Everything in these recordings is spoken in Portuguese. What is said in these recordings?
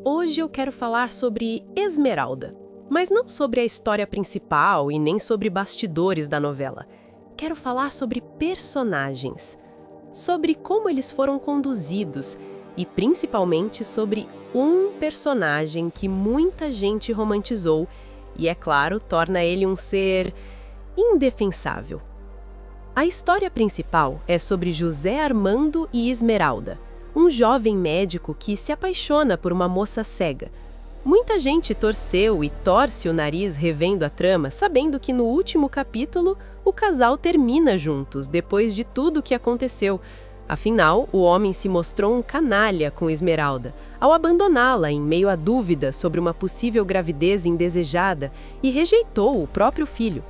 Hoje eu quero falar sobre Esmeralda, mas não sobre a história principal e nem sobre bastidores da novela. Quero falar sobre personagens, sobre como eles foram conduzidos e principalmente sobre um personagem que muita gente romantizou e, é claro, torna ele um ser indefensável. A história principal é sobre José Armando e Esmeralda, um jovem médico que se apaixona por uma moça cega. Muita gente torceu e torce o nariz revendo a trama, sabendo que no último capítulo o casal termina juntos, depois de tudo o que aconteceu. Afinal, o homem se mostrou um canalha com Esmeralda, ao abandoná-la em meio à dúvida sobre uma possível gravidez indesejada e rejeitou o próprio filho.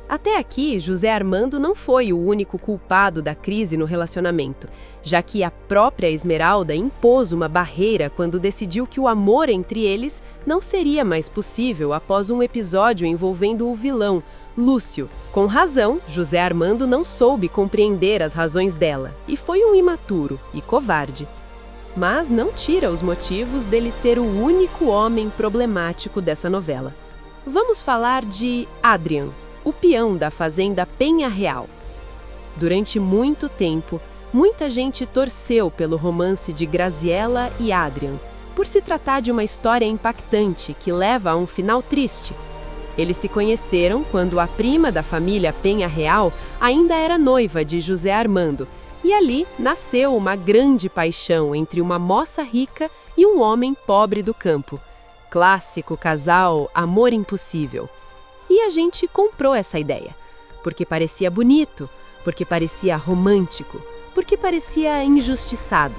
Até aqui, José Armando não foi o único culpado da crise no relacionamento, já que a própria Esmeralda impôs uma barreira quando decidiu que o amor entre eles não seria mais possível após um episódio envolvendo o vilão, Lúcio. Com razão, José Armando não soube compreender as razões dela e foi um imaturo e covarde. Mas não tira os motivos dele ser o único homem problemático dessa novela. Vamos falar de Adrian, o peão da fazenda Penha Real. Durante muito tempo, muita gente torceu pelo romance de Graziella e Adrian, por se tratar de uma história impactante que leva a um final triste. Eles se conheceram quando a prima da família Penha Real ainda era noiva de José Armando, e ali nasceu uma grande paixão entre uma moça rica e um homem pobre do campo. Clássico casal Amor Impossível. E a gente comprou essa ideia, porque parecia bonito, porque parecia romântico, porque parecia injustiçado.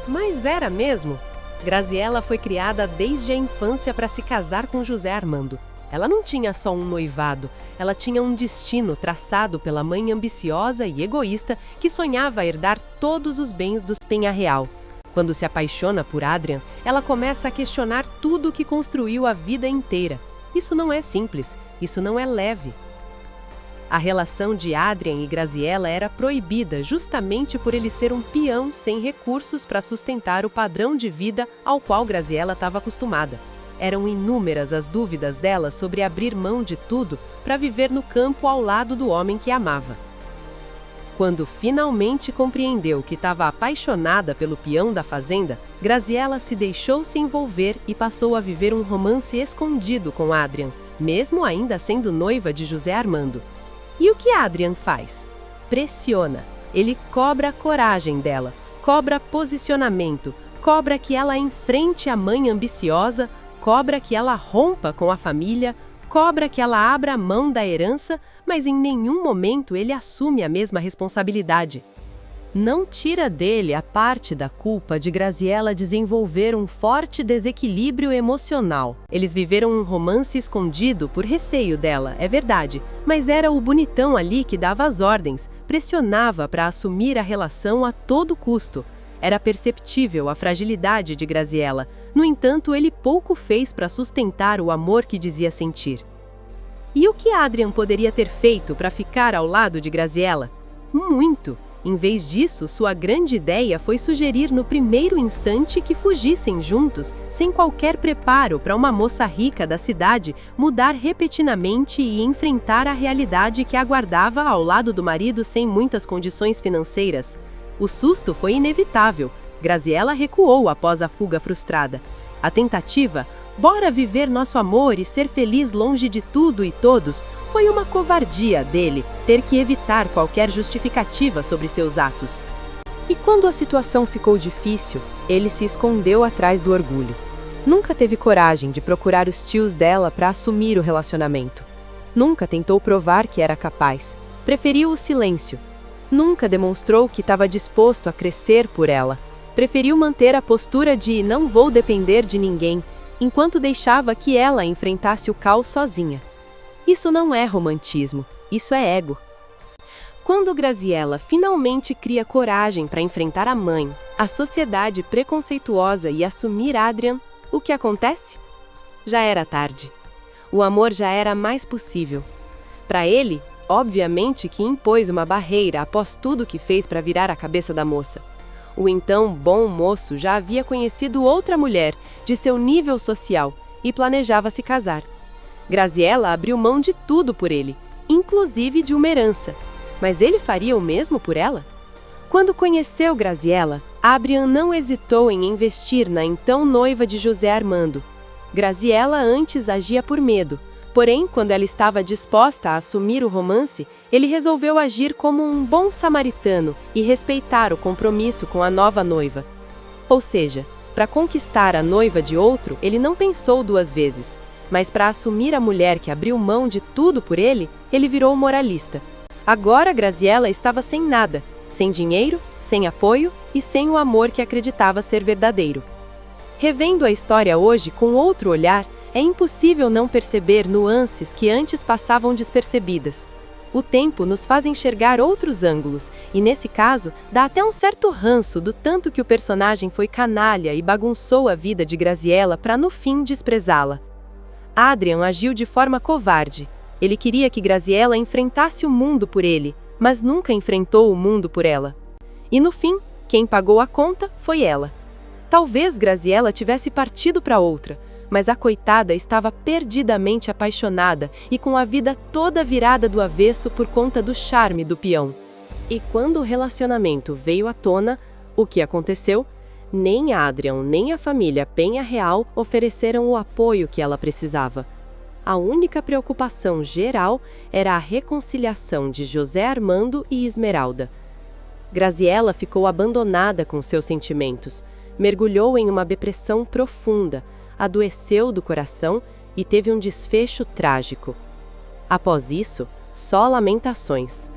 Mas era mesmo? Graziella foi criada desde a infância para se casar com José Armando. Ela não tinha só um noivado, ela tinha um destino traçado pela mãe ambiciosa e egoísta que sonhava herdar todos os bens dos Penha Real. Quando se apaixona por Adrian, ela começa a questionar tudo o que construiu a vida inteira. Isso não é simples, isso não é leve. A relação de Adrian e Graziella era proibida justamente por ele ser um peão sem recursos para sustentar o padrão de vida ao qual Graziella estava acostumada. Eram inúmeras as dúvidas dela sobre abrir mão de tudo para viver no campo ao lado do homem que amava. Quando finalmente compreendeu que estava apaixonada pelo peão da fazenda, Graziella se deixou se envolver e passou a viver um romance escondido com Adrian, mesmo ainda sendo noiva de José Armando. E o que Adrian faz? Pressiona. Ele cobra a coragem dela, cobra posicionamento, cobra que ela enfrente a mãe ambiciosa, cobra que ela rompa com a família, cobra que ela abra mão da herança, mas em nenhum momento ele assume a mesma responsabilidade. Não tira dele a parte da culpa de Graziella desenvolver um forte desequilíbrio emocional. Eles viveram um romance escondido por receio dela, é verdade, mas era o bonitão ali que dava as ordens, pressionava para assumir a relação a todo custo. Era perceptível a fragilidade de Graziella, no entanto ele pouco fez para sustentar o amor que dizia sentir. E o que Adrian poderia ter feito para ficar ao lado de Graziella? Muito! Em vez disso, sua grande ideia foi sugerir no primeiro instante que fugissem juntos, sem qualquer preparo para uma moça rica da cidade mudar repentinamente e enfrentar a realidade que aguardava ao lado do marido sem muitas condições financeiras. O susto foi inevitável. Graziella recuou após a fuga frustrada. A tentativa, bora viver nosso amor e ser feliz longe de tudo e todos, foi uma covardia dele ter que evitar qualquer justificativa sobre seus atos. E quando a situação ficou difícil, ele se escondeu atrás do orgulho. Nunca teve coragem de procurar os tios dela para assumir o relacionamento. Nunca tentou provar que era capaz. Preferiu o silêncio. Nunca demonstrou que estava disposto a crescer por ela. Preferiu manter a postura de não vou depender de ninguém, enquanto deixava que ela enfrentasse o caos sozinha. Isso não é romantismo, isso é ego. Quando Graziella finalmente cria coragem para enfrentar a mãe, a sociedade preconceituosa e assumir Adrian, o que acontece? Já era tarde. O amor já era mais possível. Para ele, obviamente que impôs uma barreira após tudo que fez para virar a cabeça da moça. O então bom moço já havia conhecido outra mulher de seu nível social e planejava se casar. Graziella abriu mão de tudo por ele, inclusive de uma herança. Mas ele faria o mesmo por ela? Quando conheceu Graziella, Adrian não hesitou em investir na então noiva de José Armando. Graziella antes agia por medo, porém, quando ela estava disposta a assumir o romance, ele resolveu agir como um bom samaritano e respeitar o compromisso com a nova noiva. Ou seja, para conquistar a noiva de outro, ele não pensou duas vezes, mas para assumir a mulher que abriu mão de tudo por ele, ele virou moralista. Agora Graziella estava sem nada, sem dinheiro, sem apoio e sem o amor que acreditava ser verdadeiro. Revendo a história hoje com outro olhar, é impossível não perceber nuances que antes passavam despercebidas. O tempo nos faz enxergar outros ângulos, e nesse caso, dá até um certo ranço do tanto que o personagem foi canalha e bagunçou a vida de Graziella para no fim desprezá-la. Adrian agiu de forma covarde. Ele queria que Graziella enfrentasse o mundo por ele, mas nunca enfrentou o mundo por ela. E no fim, quem pagou a conta foi ela. Talvez Graziella tivesse partido para outra, mas a coitada estava perdidamente apaixonada e com a vida toda virada do avesso por conta do charme do peão. E quando o relacionamento veio à tona, o que aconteceu? Nem Adrian nem a família Penha Real ofereceram o apoio que ela precisava. A única preocupação geral era a reconciliação de José Armando e Esmeralda. Graziella ficou abandonada com seus sentimentos, mergulhou em uma depressão profunda, adoeceu do coração e teve um desfecho trágico. Após isso, só lamentações.